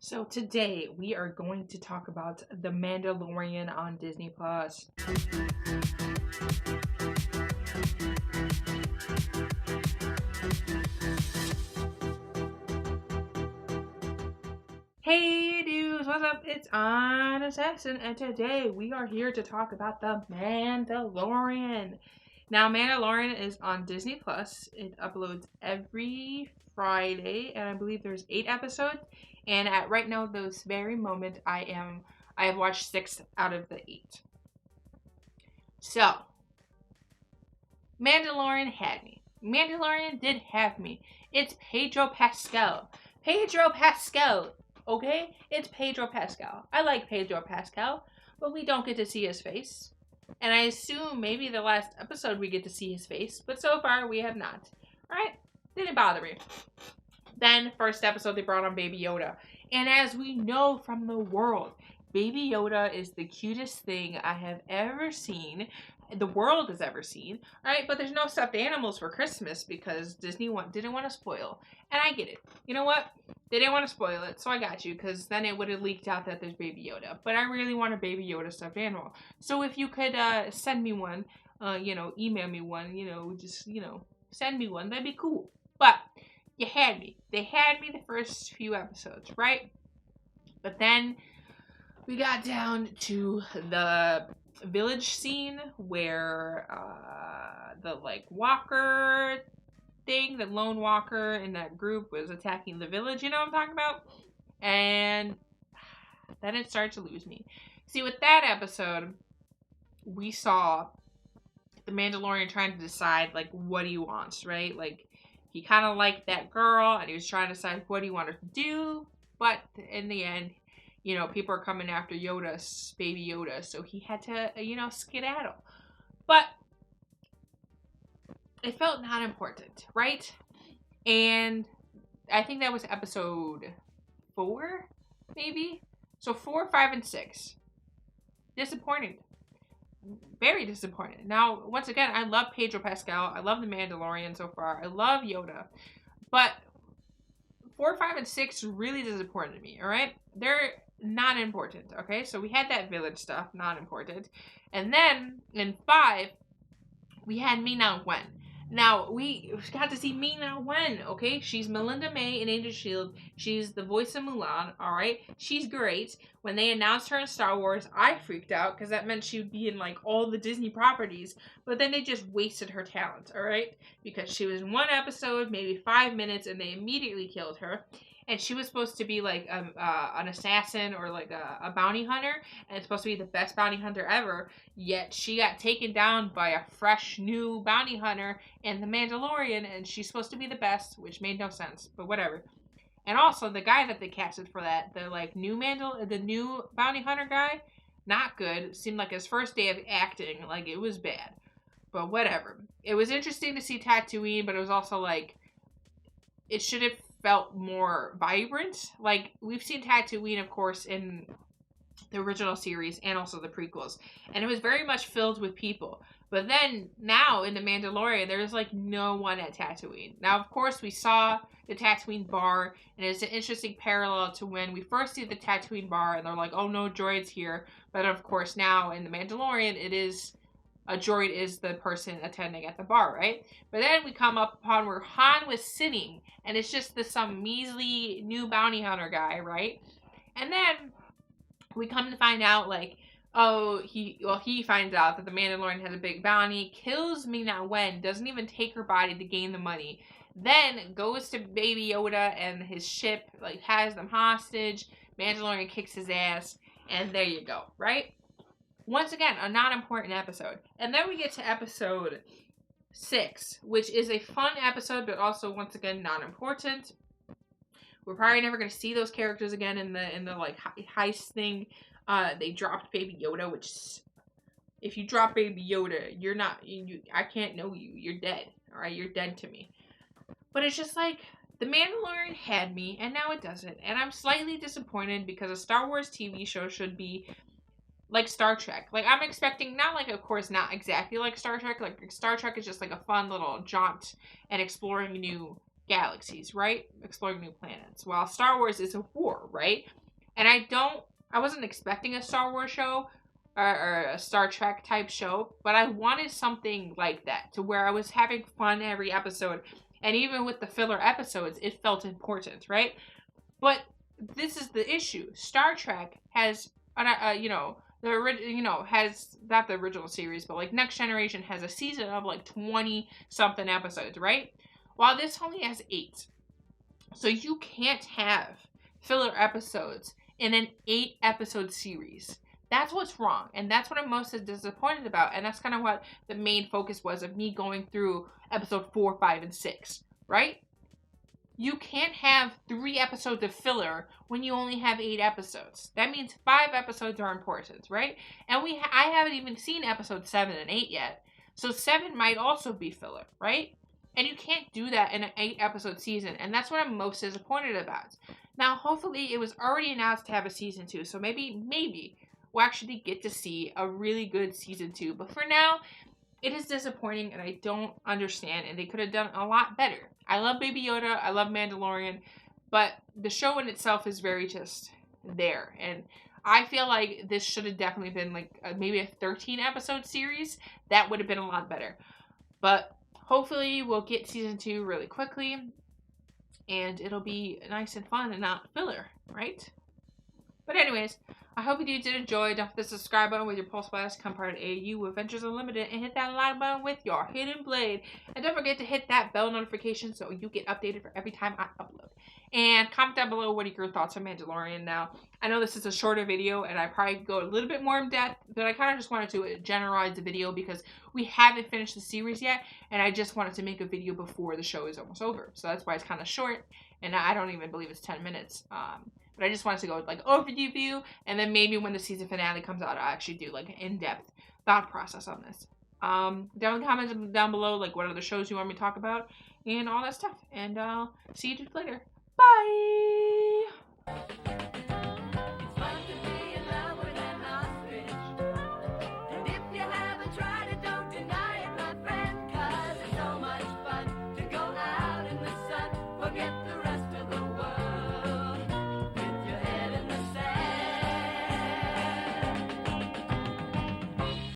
So today we are going to talk about The Mandalorian on Disney Plus. Hey dudes, what's up? It's On Assassin, and today we are here to talk about The Mandalorian. Now, Mandalorian is on Disney Plus. It uploads every Friday, and I believe there's 8 episodes. And at right now, this very moment, I have watched 6 out of the 8. So, Mandalorian had me. Mandalorian did have me. It's Pedro Pascal. Pedro Pascal. Okay? It's Pedro Pascal. I like Pedro Pascal, but we don't get to see his face. And I assume maybe the last episode we get to see his face, but so far we have not. Alright? Didn't bother me. Then, first episode, they brought on Baby Yoda. And as we know from the world, Baby Yoda is the cutest thing I have ever seen, the world has ever seen, right? But there's no stuffed animals for Christmas because Disney didn't want to spoil. And I get it. You know what? They didn't want to spoil it, so I got you, because then it would have leaked out that there's Baby Yoda. But I really want a Baby Yoda stuffed animal. So if you could send me one, email me one, just, send me one, that'd be cool. But you had me. They had me the first few episodes, right? But then we got down to the village scene where the walker thing, the lone walker in that group was attacking the village, you know what I'm talking about? And then it started to lose me. See, with that episode, we saw the Mandalorian trying to decide what he wants, right? He kind of liked that girl and he was trying to decide what he wanted to do, but in the end, people are coming after Baby Yoda, so he had to, skedaddle. But it felt not important, right? And I think that was episode 4, maybe? So 4, 5, and 6. Disappointed. Very disappointed. Now, once again, I love Pedro Pascal. I love The Mandalorian so far. I love Yoda. But 4, 5, and 6 really disappointed me, alright? They're not important, okay? So we had that village stuff, not important. And then, in 5, we had Ming-Na Wen. Now, we got to see Ming-Na Wen, okay? She's Melinda May in Agent Shield. She's the voice of Mulan, alright? She's great. When they announced her in Star Wars, I freaked out because that meant she would be in, all the Disney properties. But then they just wasted her talent, alright? Because she was in one episode, maybe 5 minutes, and they immediately killed her. And she was supposed to be an assassin or a bounty hunter, and it's supposed to be the best bounty hunter ever. Yet she got taken down by a fresh new bounty hunter in The Mandalorian, and she's supposed to be the best, which made no sense, but whatever. And also the guy that they casted for that, the new bounty hunter guy, not good. Seemed like his first day of acting, it was bad. But whatever. It was interesting to see Tatooine, but it was also it should have felt more vibrant. We've seen Tatooine, of course, in the original series and also the prequels, and it was very much filled with people. But then now in The Mandalorian, there's no one at Tatooine. Now, of course, we saw the Tatooine bar, and it's an interesting parallel to when we first see the Tatooine bar, and they're like, oh no, droid's here. But of course, now in The Mandalorian, a droid is the person attending at the bar, right? But then we come up upon where Han was sitting, and it's just some measly new bounty hunter guy, right? And then we come to find out, he finds out that the Mandalorian has a big bounty, kills Ming-Na Wen, doesn't even take her body to gain the money, then goes to Baby Yoda and his ship, has them hostage, Mandalorian kicks his ass, and there you go, right? Once again, a not important episode. And then we get to episode 6, which is a fun episode, but also, once again, not important. We're probably never going to see those characters again in the heist thing. They dropped Baby Yoda, which, if you drop Baby Yoda, you're not, I can't know you. You're dead, alright? You're dead to me. But it's just The Mandalorian had me, and now it doesn't. And I'm slightly disappointed because a Star Wars TV show should be like Star Trek. I'm expecting, not of course, not exactly like Star Trek. Star Trek is just a fun little jaunt and exploring new galaxies, right? Exploring new planets. While Star Wars is a war, right? And I wasn't expecting a Star Wars show or a Star Trek type show, but I wanted something like that to where I was having fun every episode. And even with the filler episodes, it felt important, right? But this is the issue. Star Trek has, has not the original series, but like Next Generation has a season of like 20 something episodes, right? While this only has 8. So you can't have filler episodes in an 8-episode series. That's what's wrong. And that's what I'm most disappointed about. And that's kind of what the main focus was of me going through episode 4, 5, and 6, right? You can't have 3 episodes of filler when you only have 8 episodes. That means 5 episodes are important, right? And I haven't even seen episode 7 and 8 yet. So 7 might also be filler, right? And you can't do that in an 8-episode season. And that's what I'm most disappointed about. Now, hopefully, it was already announced to have a season 2. So maybe we'll actually get to see a really good season 2. But for now, it is disappointing and I don't understand. And they could have done a lot better. I love Baby Yoda. I love Mandalorian. But the show in itself is very just there. And I feel like this should have definitely been like maybe a 13-episode series. That would have been a lot better. But hopefully we'll get season 2 really quickly. And it'll be nice and fun and not filler, right? But anyways, I hope you did enjoy. Don't forget the subscribe button with your pulse blast. Become part of AU Adventures Unlimited. And hit that like button with your hidden blade. And don't forget to hit that bell notification so you get updated for every time I upload. And comment down below what are your thoughts on Mandalorian now. I know this is a shorter video and I probably go a little bit more in depth. But I kind of just wanted to generalize the video because we haven't finished the series yet. And I just wanted to make a video before the show is almost over. So that's why it's kind of short. And I don't even believe it's 10 minutes. But I just wanted to go like overview view, and then maybe when the season finale comes out, I'll actually do like an in-depth thought process on this. Down in the comments down below, like what other shows you want me to talk about, and all that stuff. And see you later. Bye!